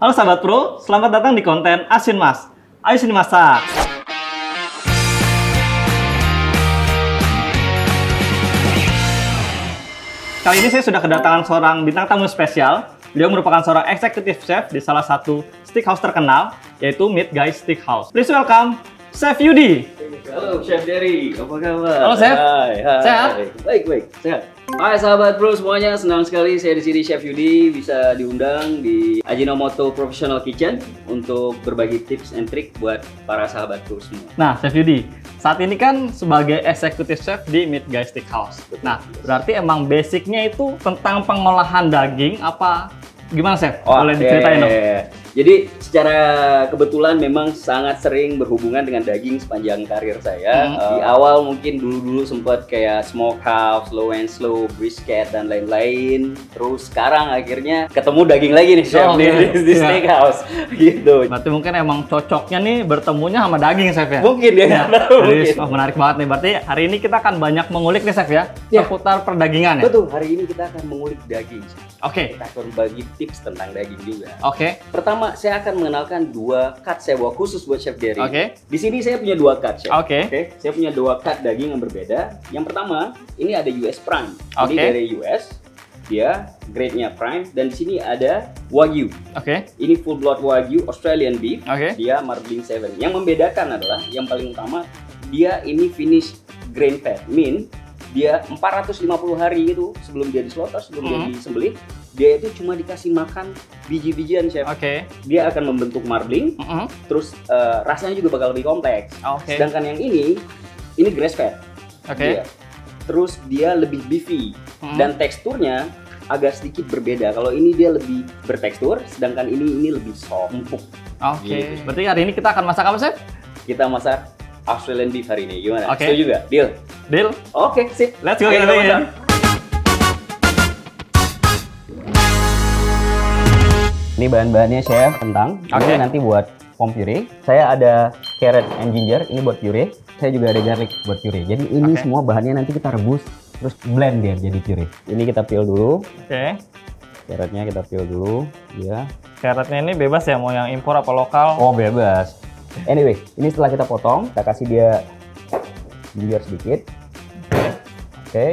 Halo sahabat pro, selamat datang di konten Asin Mas. Ayo sini masak. Kali ini saya sudah kedatangan seorang bintang tamu spesial. Beliau merupakan seorang eksekutif chef di salah satu steakhouse terkenal, yaitu Meat Guys Steakhouse. Please welcome Chef Yudi. Halo Chef Derry, apa kabar? Halo Chef. Hai. Sehat? Baik, sehat. Hai sahabat bro semuanya, senang sekali saya di sini Chef Yudi bisa diundang di Ajinomoto Professional Kitchen untuk berbagi tips and trik buat para sahabat bro semua. Nah, Chef Yudi, saat ini kan sebagai eksekutif chef di Meat Guys Steakhouse. Nah, berarti emang basicnya itu tentang pengolahan daging apa gimana Chef? Boleh diceritain dong? Jadi secara kebetulan memang sangat sering berhubungan dengan daging sepanjang karir saya. Di awal mungkin dulu sempat kayak smokehouse, low and slow, brisket dan lain-lain. Terus sekarang akhirnya ketemu daging lagi nih chef di steakhouse gitu. Berarti mungkin emang cocoknya nih bertemunya sama daging Chef ya? Mungkin ya. Jadi menarik banget nih. Berarti hari ini kita akan banyak mengulik nih Chef ya, seputar perdagingan ya? Betul, hari ini kita akan mengulik daging. Oke. Kita akan bagi tips tentang daging juga. Oke. Pertama, saya akan mengenalkan dua cut saya bawa khusus buat Chef Derry. Oke. Di sini saya punya dua cut, Chef. Oke. Saya punya dua cut daging yang berbeda. Yang pertama, ini ada US Prime. Jadi Oke. dari US, dia grade-nya Prime. Dan di sini ada Wagyu. Oke. Ini full blood Wagyu Australian beef. Oke. Dia marbling 7. Yang membedakan adalah, yang paling utama, dia ini finish grain fed. Mean, dia 450 hari itu sebelum dia dislaughter, sebelum dia disembelih, dia itu cuma dikasih makan biji-bijian, Chef. Oke. Dia akan membentuk marbling, terus rasanya juga bakal lebih kompleks. Oke. Sedangkan yang ini grass fed. Oke. Terus dia lebih beefy dan teksturnya agak sedikit berbeda. Kalau ini dia lebih bertekstur, sedangkan ini lebih soft, empuk. Oke. Gitu. Berarti hari ini kita akan masak apa Chef? Kita masak Australian beef hari ini. Gimana? Oke. Setuju juga? Deal? Deal? Oke, sip. Let's go Ayo kita bikin. masak. Ini bahan-bahannya Chef, kentang. Oke. Ini nanti buat pom puree. Saya ada carrot and ginger, ini buat puree. Saya juga ada garlic buat puree. Jadi ini semua bahannya nanti kita rebus, terus blend dia jadi puree. Ini kita peel dulu. Oke. Carrotnya kita peel dulu, ya. Carrotnya ini bebas ya, mau yang impor apa lokal? Oh, bebas. Anyway, ini setelah kita potong, kita kasih dia ginger sedikit. Oke.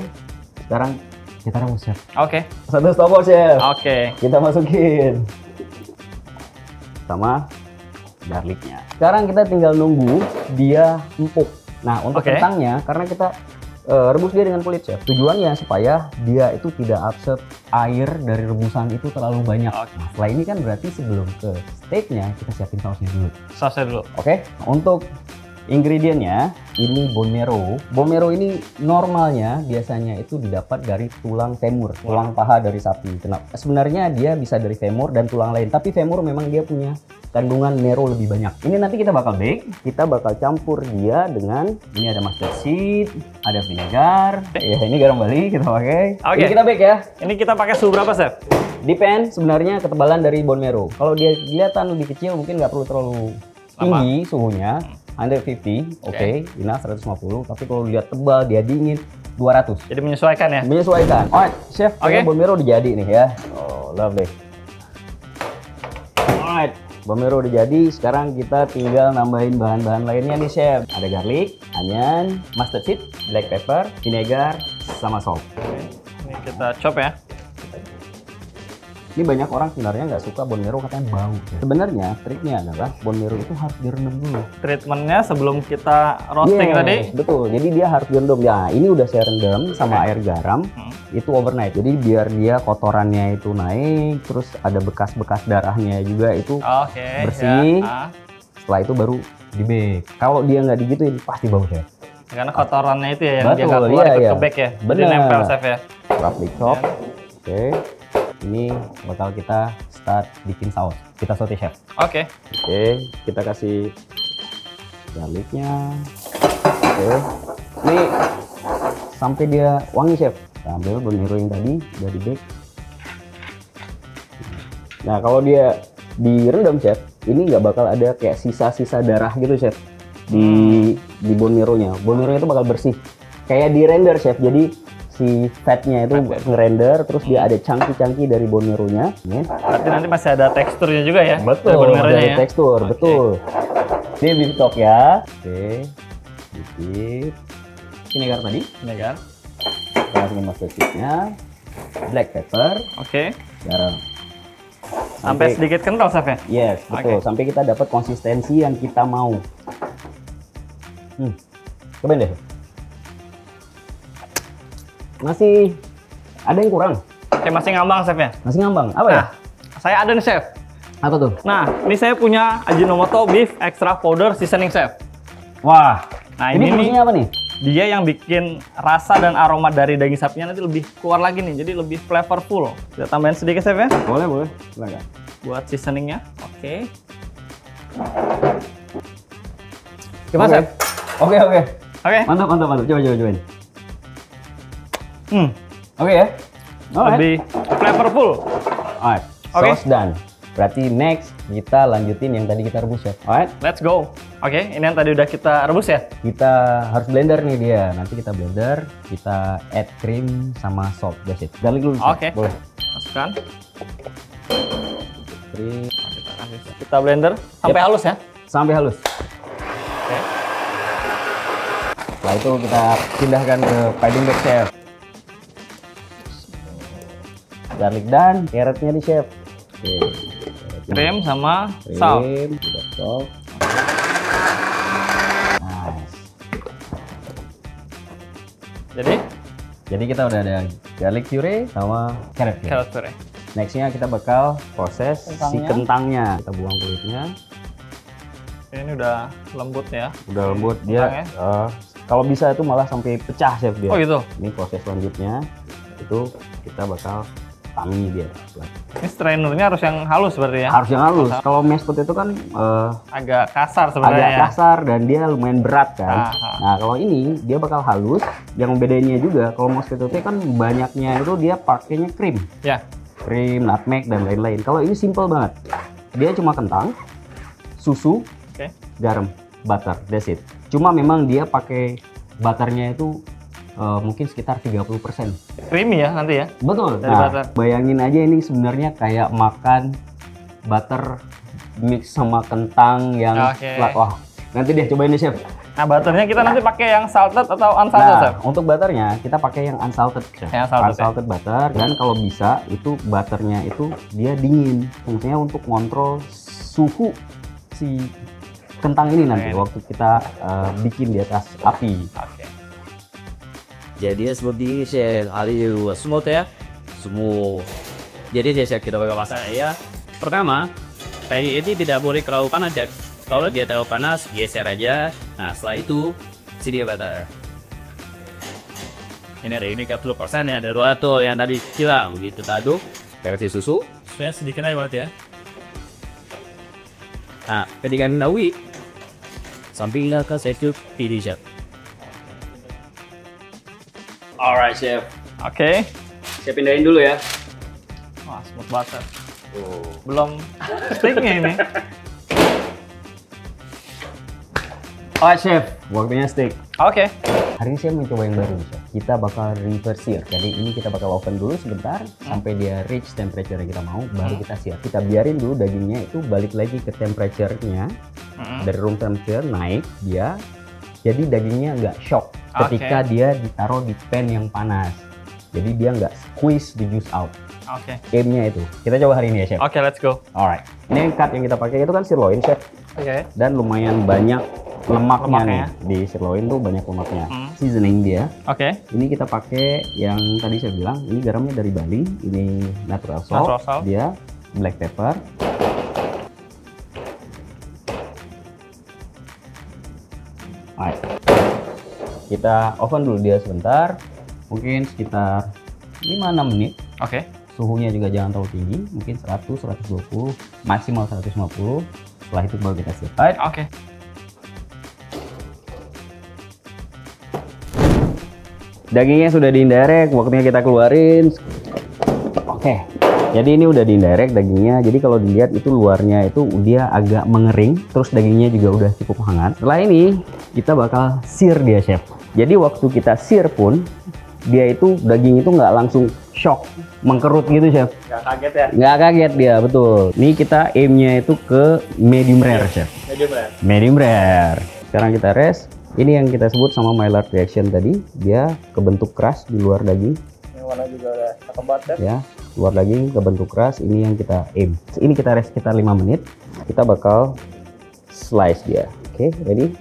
Sekarang kita rebus, Chef. Oke. Satu stopper, Chef. Oke. Kita masukin sama garlicnya. Sekarang kita tinggal nunggu dia empuk. Nah, untuk kentangnya, karena kita rebus dia dengan kulit, Chef. Tujuannya supaya dia itu tidak absorb air dari rebusan itu terlalu banyak. Nah, setelah ini kan berarti sebelum ke steaknya kita siapin sausnya dulu. Sausnya dulu. Oke. Untuk ingredientnya ini bone marrow. Bone marrow ini normalnya biasanya itu didapat dari tulang femur, tulang paha dari sapi. Kenapa? Sebenarnya dia bisa dari femur dan tulang lain, tapi femur memang dia punya kandungan marrow lebih banyak. Ini nanti kita bakal bake, kita bakal campur dia dengan ini ada mustard seed, ada vinegar, ya ini garam Bali kita pakai. Ini kita bake ya. Ini kita pakai suhu berapa, Chef? Depend sebenarnya ketebalan dari bone marrow. Kalau dia kelihatan lebih kecil mungkin nggak perlu terlalu tinggi suhunya. 150, oke, enough 150. Tapi kalau lihat tebal, dia dingin, 200. Jadi menyesuaikan ya? Menyesuaikan. Alright, Chef, bone marrow udah jadi nih ya. Oh, lovely. Alright, bone marrow udah jadi. Sekarang kita tinggal nambahin bahan-bahan lainnya nih, Chef. Ada garlic, onion, mustard seed, black pepper, vinegar, sama salt. Ini kita chop ya. Ini banyak orang sebenarnya nggak suka bone marrow, katanya bau. Sebenarnya triknya adalah bone marrow itu harus direndam dulu. Treatmentnya sebelum kita roasting tadi? Betul, jadi dia harus direndam. Ya, ini udah saya rendam sama air garam, itu overnight. Jadi biar dia kotorannya itu naik, terus ada bekas-bekas darahnya juga itu bersih. Ya. Setelah itu baru di bake. Kalau dia nggak digituin, pasti bau, Chef. Karena kotorannya itu ya yang Betul, dia nggak keluar ikut ke bake ya? Bener. Jadi nempel, Chef ya? Roughly chop. Oke. Ini bakal kita start bikin saus. Kita saute, Chef. Oke. Oke, kita kasih garlicnya. Oke. Ini sampai dia wangi, Chef. Kita ambil bone marrow yang tadi udah di bake. Nah, kalau dia direndam, Chef, ini nggak bakal ada kayak sisa-sisa darah gitu, Chef. Di bone marrow-nya. Bone marrow itu bakal bersih. Kayak di render, Chef. Jadi si fatnya itu ngerender, terus dia ada chunky dari bone marrow-nya. Berarti nanti masih ada teksturnya juga ya? Betul, ada tekstur, betul. Ini beef stock ya. Oke, dikit. Vinegar tadi. Vinegar. Kita masukin mustard seed-nya, black pepper, garam. Sampai sedikit kental, Chef ya? Yes, betul. Sampai kita dapat konsistensi yang kita mau. Cobain deh. Masih ada yang kurang. Oke, masih ngambang, Chef ya? Masih ngambang. Apa ya? Saya ada nih, Chef. Apa tuh? Nah, ini saya punya Ajinomoto Beef Extra Powder Seasoning, Chef. Wah, nah ini fungsinya apa nih? Dia yang bikin rasa dan aroma dari daging sapinya nanti lebih keluar lagi nih, jadi lebih flavorful. Kita tambahin sedikit, Chef ya? Boleh. Silakan. Buat seasoningnya, oke. Gimana, Chef? Oke. Mantap. Cobain. Oke ya. Lebih flavorful. Alright. Sauce done. Berarti next kita lanjutin yang tadi kita rebus ya. Alright. Let's go. Oke, ini yang tadi udah kita rebus ya? Kita harus blender nih dia. Nanti kita blender, kita add cream sama salt. That's it. Garlic dulu. Oke. Boleh. Masukkan. Cream. Kita blender sampai halus ya? Sampai halus. Oke. Setelah itu kita pindahkan ke piping bag, Chef. Garlic dan carrotnya nih, Chef. Oke. Krim sama salt. Salt. Nice. Jadi kita udah ada garlic puree sama carrot puree. Nextnya kita bakal proses si kentangnya. Kita buang kulitnya. Ini udah lembut ya? Udah lembut dia. Kalau bisa itu malah sampai pecah, Chef, dia. Oh gitu? Ini proses selanjutnya. Itu kita bakal tangi dia. Ini strainernya harus yang halus berarti ya? Harus yang halus. Kalau mashed potato kan agak kasar sebenarnya. Agak kasar dan dia lumayan berat kan. Nah, kalau ini dia bakal halus. Yang bedanya juga kalau mashed potato kan banyaknya itu dia pakainya krim. Ya. Krim, nutmeg dan lain-lain. Kalau ini simple banget. Dia cuma kentang, susu, garam, butter, that's it. Cuma memang dia pakai butternya itu mungkin sekitar 30%. Creamy ya nanti ya? Betul. Dari butter. Bayangin aja ini sebenarnya kayak makan butter mix sama kentang yang wah. Nanti deh cobain deh, Chef. Nah, butternya kita nanti pakai yang salted atau unsalted, Chef? Untuk butternya kita pakai yang unsalted, Chef. Unsalted butter, dan kalau bisa itu butternya itu dia dingin. Fungsinya untuk kontrol suhu si kentang ini nanti waktu kita bikin di atas api. Jadi seperti ini, Chef. Aliu semua ya, semua. Jadi Chef kita bakal masak ya. Pertama, kayak ini tidak boleh terlalu panas, Chef. Kalau dia terlalu panas, geser aja. Nah, setelah itu sedia butter. Ini ada ini 40% ya, ada dua tuh yang tadi kita begitu aduk. Kasih susu, supaya sedikit aja buat ya. Nah, ketika nawi, sampingnya ke satu pilih, Chef. Alright, Chef. Oke. Saya pindahin dulu ya. Wah, smooth butter. Belum sticknya ini. Alright, Chef. Waktunya steak. Oke. Hari ini saya mencoba yang baru, Chef. Kita bakal reverse sear. Jadi ini kita bakal oven dulu sebentar sampai dia reach temperature yang kita mau, baru kita sear. Kita biarin dulu dagingnya itu balik lagi ke temperature-nya. Dari room temperature naik dia. Jadi dagingnya nggak shock ketika dia ditaruh di pan yang panas. Jadi dia nggak squeeze the juice out. Aim-nya itu. Kita coba hari ini ya, Chef. Oke, let's go. Alright. Ini cut yang kita pakai itu kan sirloin, Chef. Dan lumayan banyak lemaknya nih. Di sirloin tuh banyak lemaknya. Seasoning dia. Ini kita pakai yang tadi saya bilang, ini garamnya dari Bali, ini natural salt. Dia black pepper. Alright. Kita oven dulu dia sebentar. Mungkin sekitar 5-6 menit. Suhunya juga jangan terlalu tinggi, mungkin 100, 120, maksimal 150. Setelah itu baru kita siap. Dagingnya sudah diindirect, waktunya kita keluarin. Jadi ini udah diindirect dagingnya. Jadi kalau dilihat itu luarnya itu dia agak mengering, terus dagingnya juga udah cukup hangat. Setelah ini kita bakal sear dia, Chef. Jadi waktu kita sear pun dia itu daging itu nggak langsung shock, mengkerut gitu chef. Nggak kaget ya? Nggak kaget dia, betul. Ini kita aimnya itu ke medium rare chef. Medium rare. Medium rare. Sekarang kita rest. Ini yang kita sebut sama Maillard reaction tadi. Dia kebentuk keras di luar daging. Yang warna juga udah cakep banget ya? Ya, luar daging kebentuk keras. Ini yang kita aim. Ini kita rest sekitar 5 menit. Kita bakal slice dia. Oke, ready?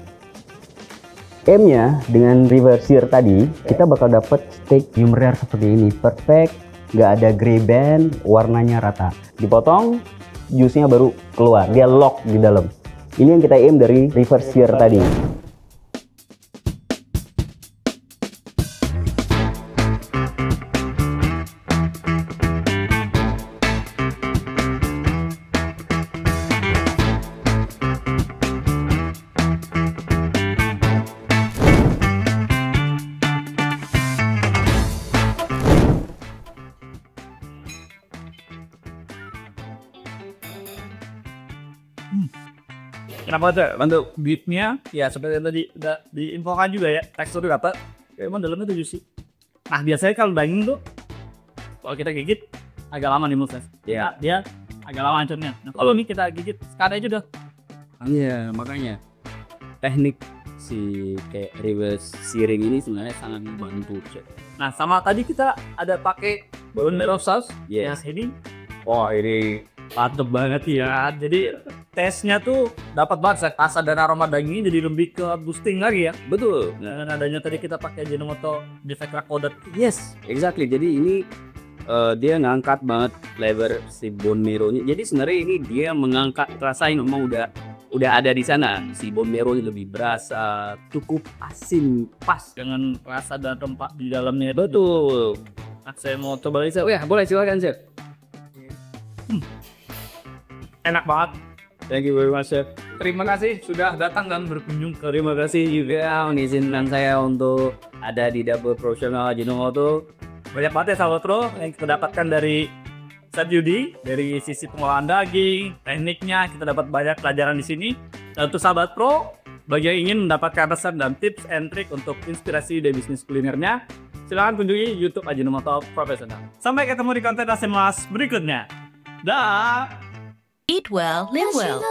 Aimnya dengan reverse sear tadi, kita bakal dapat steak medium rare seperti ini, perfect, nggak ada gray band, warnanya rata. Dipotong, jusnya baru keluar, dia lock di dalam. Ini yang kita aim dari reverse sear tadi. Kenapa tuh? Bantu beefnya ya seperti yang tadi udah diinfokan juga ya, teksturnya dapat. Emang dalamnya tuh juicy. Nah biasanya kalau daging tuh kalau kita gigit agak lama nih mulutnya. Iya. Dia agak lama hancurnya. Nah kalau nih kita gigit sekali aja udah. Iya, makanya teknik si kayak reverse searing ini sebenarnya sangat membantu. Nah sama tadi kita ada pakai bone marrow sauce. Yes. Yang ini, wah ini mantep banget ya. Jadi taste-nya tuh dapat banget, rasa dan aroma dagingnya jadi lebih ke boosting lagi ya. Betul. Dan adanya tadi kita pakai Ajinomoto defect coated. Yes, exactly. Jadi ini dia ngangkat banget flavor si bone marrow-nya. Jadi sebenarnya ini dia mengangkat rasa yang memang udah ada di sana. Si bone marrow-nya lebih berasa, cukup asin, pas Dengan rasa dan rempah di dalamnya. betul. Nah, saya mau coba Boleh, Chef? Ya, boleh silakan, Chef. enak banget. Thank you very much, Chef. Terima kasih sudah datang dan berkunjung ke Terima kasih juga mengizinkan saya untuk ada di Dapur Profesional Ajinomoto. banyak banget ya sahabat pro yang kita dapatkan dari Chef Yudi, dari sisi pengolahan daging, tekniknya kita dapat banyak pelajaran di sini. Dan untuk sahabat pro, bagi yang ingin mendapatkan resep dan tips and trick untuk inspirasi dari bisnis kulinernya, silahkan kunjungi YouTube Ajinomoto Profesional. Sampai ketemu di konten Asimas berikutnya. Dah. Eat well, live well.